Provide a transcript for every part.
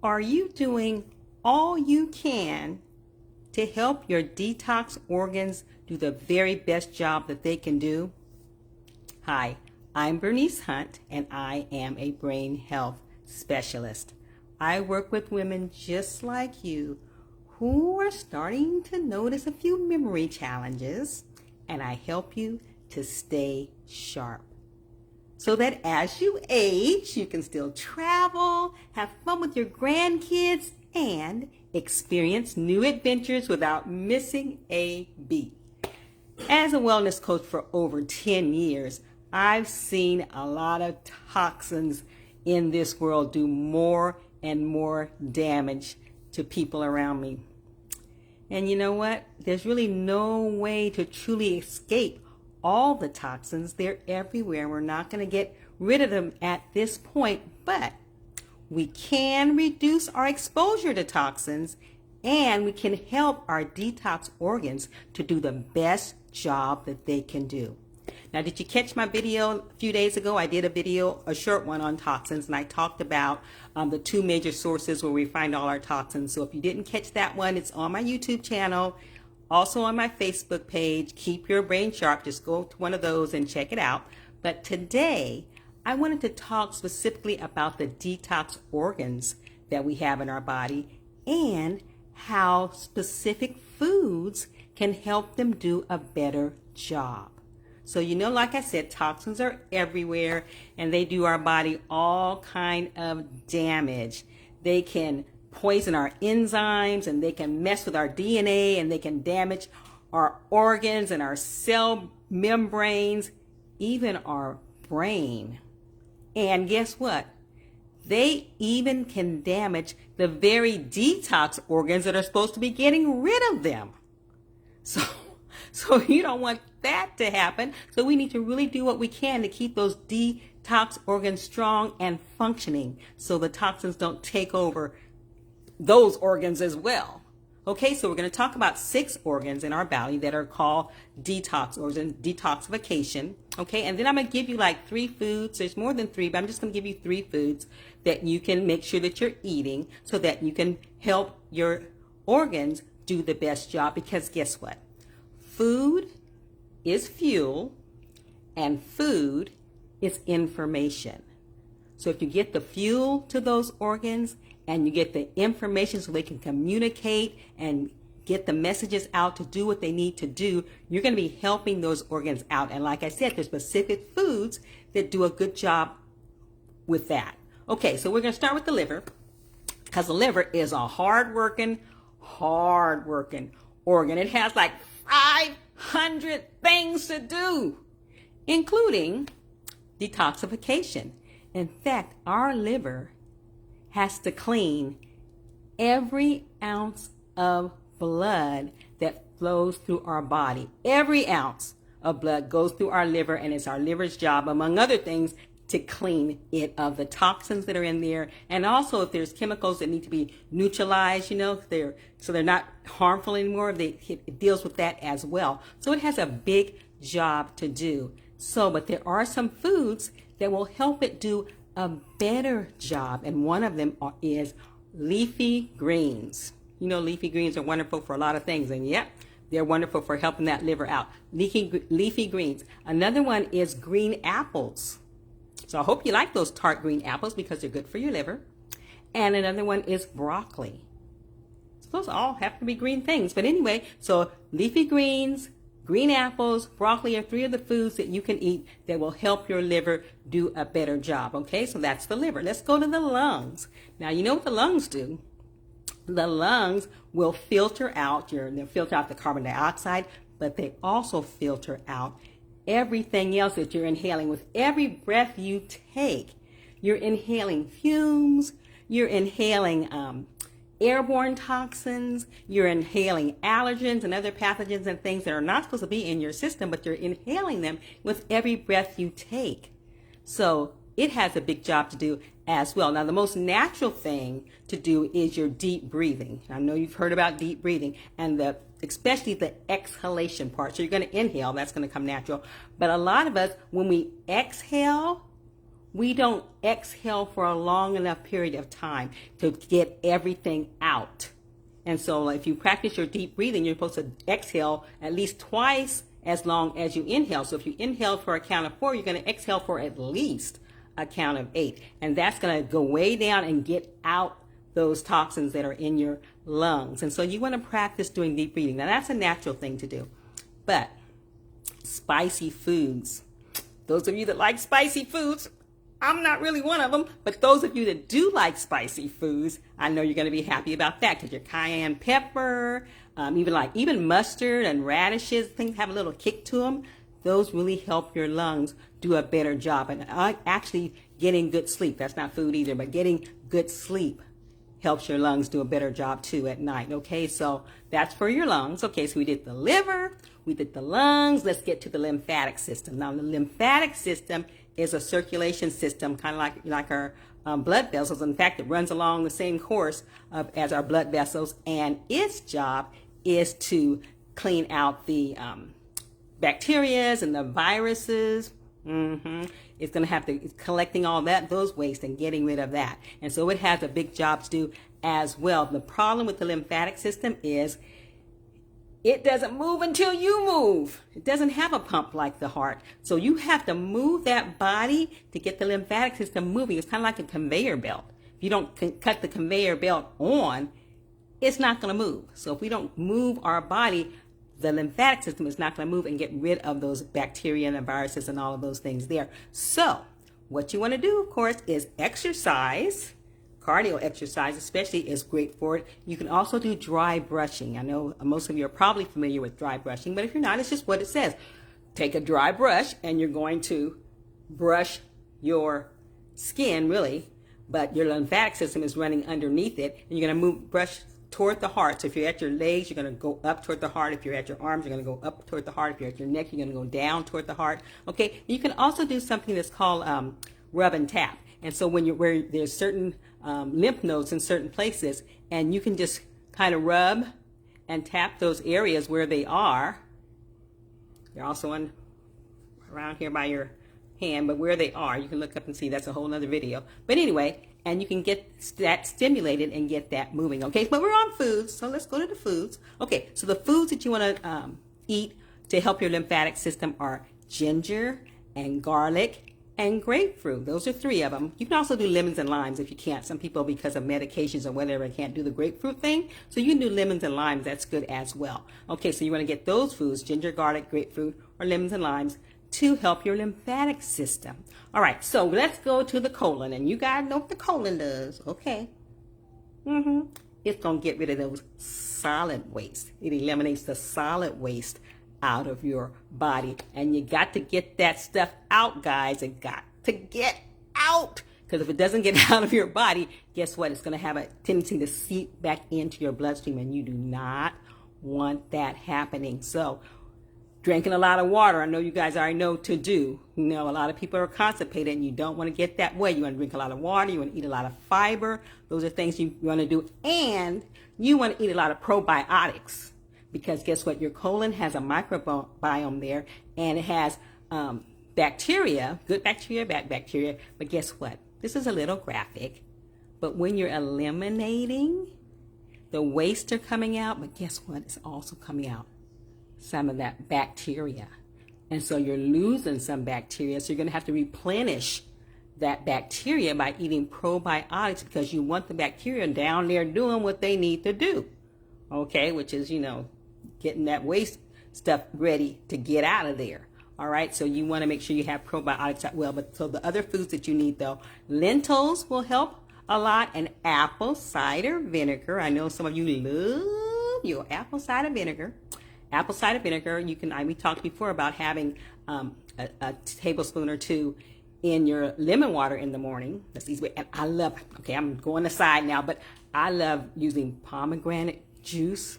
Are you doing all you can to help your detox organs do the very best job that they can do? Hi, I'm Bernice Hunt, and I am a brain health specialist. I work with women just like you who are starting to notice a few memory challenges, and I help you to stay sharp, so that as you age, you can still travel, have fun with your grandkids, and experience new adventures without missing a beat. As a wellness coach for over 10 years, I've seen a lot of toxins in this world do more and more damage to people around me. And you know what? There's really no way to truly escape all the toxins. They're everywhere. We're not going to get rid of them at this point, but we can reduce our exposure to toxins, and we can help our detox organs to do the best job that they can do. Now, did you catch my video a few days ago? I did a short one on toxins, and I talked about the two major sources where we find all our toxins. So if you didn't catch that one, it's on my YouTube channel. Also on my Facebook page, Keep Your Brain Sharp. Just go to one of those and check it out. But today, I wanted to talk specifically about the detox organs that we have in our body and how specific foods can help them do a better job. So, like I said, toxins are everywhere, and they do our body all kind of damage. They can poison our enzymes, and they can mess with our DNA, and they can damage our organs and our cell membranes, even our brain. And guess what? They even can damage the very detox organs that are supposed to be getting rid of them. So you don't want that to happen. So we need to really do what we can to keep those detox organs strong and functioning so the toxins don't take over those organs as well. Okay, so we're going to talk about 6 organs in our body that are called detox organs, detoxification. Okay, and then I'm going to give you like 3 foods. There's more than 3, but I'm just going to give you 3 foods that you can make sure that you're eating so that you can help your organs do the best job. Because guess what? Food is fuel, and food is information. So if you get the fuel to those organs and you get the information so they can communicate and get the messages out to do what they need to do, you're going to be helping those organs out. And like I said, there's specific foods that do a good job with that. Okay, so we're going to start with the liver, because the liver is a hard-working organ. It has like 500 things to do, including detoxification. In fact, our liver has to clean every ounce of blood that flows through our body. Every ounce of blood goes through our liver, and it's our liver's job, among other things, to clean it of the toxins that are in there. And also, if there's chemicals that need to be neutralized, so they're not harmful anymore, it deals with that as well. So it has a big job to do. But there are some foods that will help it do a better job, and one of them is leafy greens. Leafy greens are wonderful for a lot of things, and yep, they're wonderful for helping that liver out. Leafy greens. Another one is green apples. So I hope you like those tart green apples because they're good for your liver. And another one is broccoli. So those all have to be green things. But anyway, so leafy greens, green apples, broccoli are 3 of the foods that you can eat that will help your liver do a better job. Okay, so that's the liver. Let's go to the lungs. Now, you know what the lungs do? The lungs will filter out they'll filter out the carbon dioxide, but they also filter out everything else that you're inhaling. With every breath you take, you're inhaling fumes, you're inhaling airborne toxins, you're inhaling allergens and other pathogens and things that are not supposed to be in your system, but you're inhaling them with every breath you take. So it has a big job to do as well. Now, the most natural thing to do is your deep breathing. I know you've heard about deep breathing, and especially the exhalation part. So you're going to inhale, that's going to come natural. But a lot of us, when we exhale, we don't exhale for a long enough period of time to get everything out. And so if you practice your deep breathing, you're supposed to exhale at least twice as long as you inhale. So if you inhale for a count of 4, you're going to exhale for at least a count of 8. And that's going to go way down and get out those toxins that are in your lungs. And so you want to practice doing deep breathing. Now that's a natural thing to do. But spicy foods, those of you that like spicy foods, I'm not really one of them, but those of you that do like spicy foods, I know you're going to be happy about that because your cayenne pepper, even mustard and radishes, things have a little kick to them. Those really help your lungs do a better job. And actually getting good sleep, that's not food either, but getting good sleep helps your lungs do a better job too at night. Okay, so that's for your lungs. Okay, so we did the liver, we did the lungs. Let's get to the lymphatic system. Now the lymphatic system is a circulation system, kind of like our blood vessels. In fact, it runs along the same course as our blood vessels, and its job is to clean out the bacteria and the viruses. It's going to have to collecting all those waste and getting rid of that. And so it has a big job to do as well. The problem with the lymphatic system is it doesn't move until you move. It doesn't have a pump like the heart. So you have to move that body to get the lymphatic system moving. It's kind of like a conveyor belt. If you don't cut the conveyor belt on, it's not going to move. So if we don't move our body, the lymphatic system is not going to move and get rid of those bacteria and the viruses and all of those things there. So what you want to do, of course, is exercise. Cardio exercise especially is great for it. You can also do dry brushing. I know most of you are probably familiar with dry brushing, but if you're not, it's just what it says. Take a dry brush and you're going to brush your skin, really, but your lymphatic system is running underneath it, and you're going to brush toward the heart. So if you're at your legs, you're going to go up toward the heart. If you're at your arms, you're going to go up toward the heart. If you're at your neck, you're going to go down toward the heart. Okay, you can also do something that's called rub and tap. And so where there's certain lymph nodes in certain places, and you can just kind of rub and tap those areas where they are. They're also around here by your hand, but where they are, you can look up and see. That's a whole other video. But anyway, and you can get that stimulated and get that moving. Okay, but we're on foods, so let's go to the foods. Okay, so the foods that you want to eat to help your lymphatic system are ginger and garlic and grapefruit. Those are 3 of them. You can also do lemons and limes if you can't. Some people, because of medications or whatever, can't do the grapefruit thing. So you can do lemons and limes. That's good as well. Okay, so you want to get those foods, ginger, garlic, grapefruit, or lemons and limes, to help your lymphatic system. All right, so let's go to the colon. And you guys know what the colon does. Okay. It's going to get rid of those solid waste. It eliminates the solid waste out of your body. And you got to get that stuff out, guys. It got to get out. Because if it doesn't get out of your body, guess what? It's going to have a tendency to seep back into your bloodstream. And you do not want that happening. So drinking a lot of water, I know you guys already know to do. You know, a lot of people are constipated and you don't want to get that way. You want to drink a lot of water. You want to eat a lot of fiber. Those are things you want to do. And you want to eat a lot of probiotics. Because guess what? Your colon has a microbiome there, and it has bacteria, good bacteria, bad bacteria. But guess what? This is a little graphic. But when you're eliminating, the waste are coming out. But guess what? It's also coming out some of that bacteria. And so you're losing some bacteria. So you're going to have to replenish that bacteria by eating probiotics, because you want the bacteria down there doing what they need to do. Okay, which is, getting that waste stuff ready to get out of there. All right, so you want to make sure you have probiotics as well. But so the other foods that you need, though, lentils will help a lot, and apple cider vinegar. I know some of you love your apple cider vinegar. Apple cider vinegar, we talked before about having a tablespoon or 2 in your lemon water in the morning. That's easy way. And I love, okay, I'm going aside now, but I love using pomegranate juice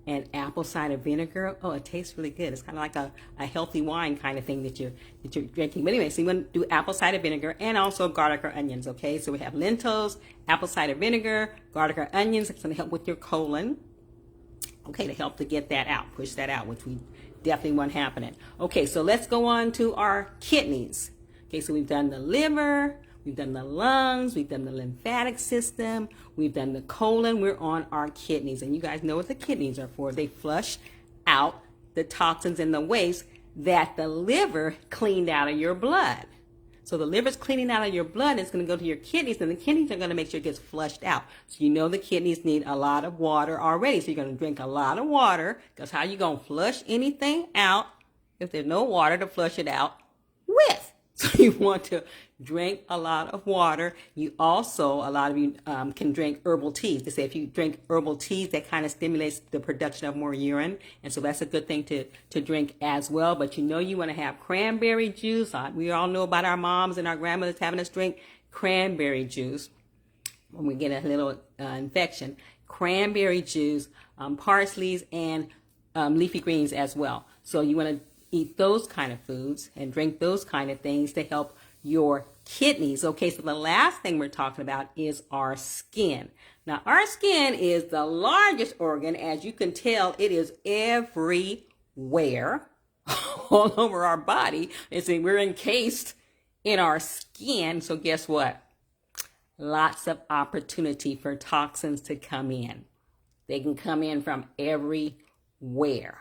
and apple cider vinegar. Oh, it tastes really good. It's kind of like a healthy wine kind of thing that you're drinking. But anyway, so you want to do apple cider vinegar and also garlic or onions, okay? So we have lentils, apple cider vinegar, garlic or onions. It's going to help with your colon, okay, to help to get that out, push that out, which we definitely want happening. Okay, so let's go on to our kidneys. Okay, so we've done the liver, we've done the lungs, we've done the lymphatic system, we've done the colon, we're on our kidneys. And you guys know what the kidneys are for. They flush out the toxins and the waste that the liver cleaned out of your blood. So the liver's cleaning out of your blood, it's going to go to your kidneys, and the kidneys are going to make sure it gets flushed out. So you know the kidneys need a lot of water already. So you're going to drink a lot of water, because how are you going to flush anything out if there's no water to flush it out with? So you want to drink a lot of water. You also, a lot of you can drink herbal teas. They say if you drink herbal teas, that kind of stimulates the production of more urine. And so that's a good thing to drink as well. But you know you want to have cranberry juice. We all know about our moms and our grandmothers having us drink cranberry juice when we get a little infection. Cranberry juice, parsleys, and leafy greens as well. So you want to eat those kind of foods and drink those kind of things to help your kidneys. Okay, so the last thing we're talking about is our skin. Now, our skin is the largest organ. As you can tell, it is everywhere, all over our body. We're encased in our skin. So guess what? Lots of opportunity for toxins to come in. They can come in from everywhere.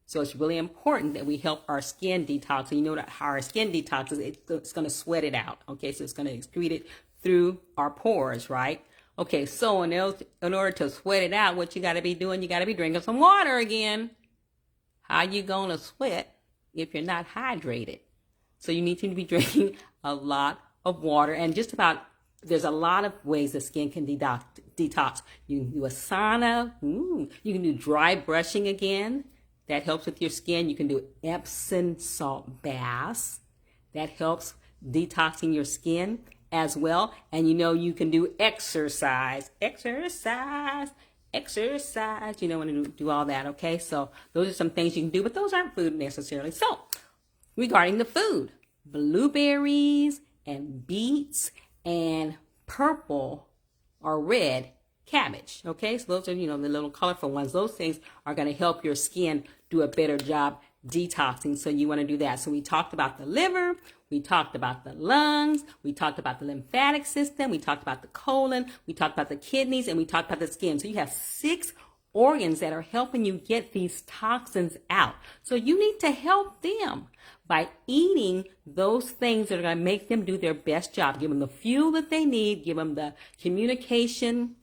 So it's really important that we help our skin detox. And you know that how our skin detoxes, it's going to sweat it out. Okay, so it's going to excrete it through our pores, right? Okay, so in order to sweat it out, what you got to be doing, you got to be drinking some water again. How you going to sweat if you're not hydrated? So you need to be drinking a lot of water. And there's a lot of ways the skin can detox. You can do a sauna. You can do dry brushing again. That helps with your skin. You can do Epsom salt baths. That helps detoxing your skin as well. And you know you can do exercise. Exercise. You know, when you do all that, okay? So those are some things you can do, but those aren't food necessarily. So regarding the food, blueberries and beets and purple or red cabbage, okay? So those are, you know, the little colorful ones. Those things are going to help your skin do a better job detoxing. So you want to do that. So we talked about the liver, we talked about the lungs, we talked about the lymphatic system, we talked about the colon, we talked about the kidneys, and we talked about the skin. So you have 6 organs that are helping you get these toxins out. So you need to help them by eating those things that are going to make them do their best job. Give them the fuel that they need, give them the communication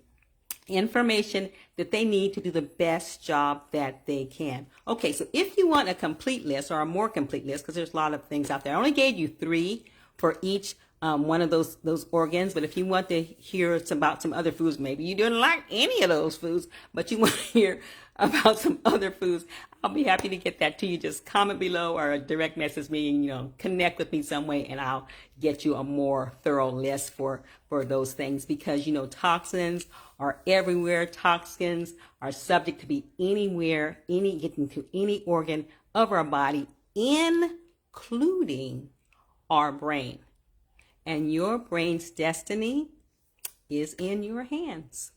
information that they need to do the best job that they can. Okay, so if you want a complete list or a more complete list, because there's a lot of things out there, I only gave you 3 for each one of those organs, but if you want to hear about some other foods, maybe you don't like any of those foods, but you want to hear about some other foods, I'll be happy to get that to you. Just comment below or direct message me, and, you know, connect with me some way, and I'll get you a more thorough list for those things, because, you know, toxins are everywhere. Toxins are subject to be anywhere, getting to any organ of our body, including our brain. And your brain's destiny is in your hands.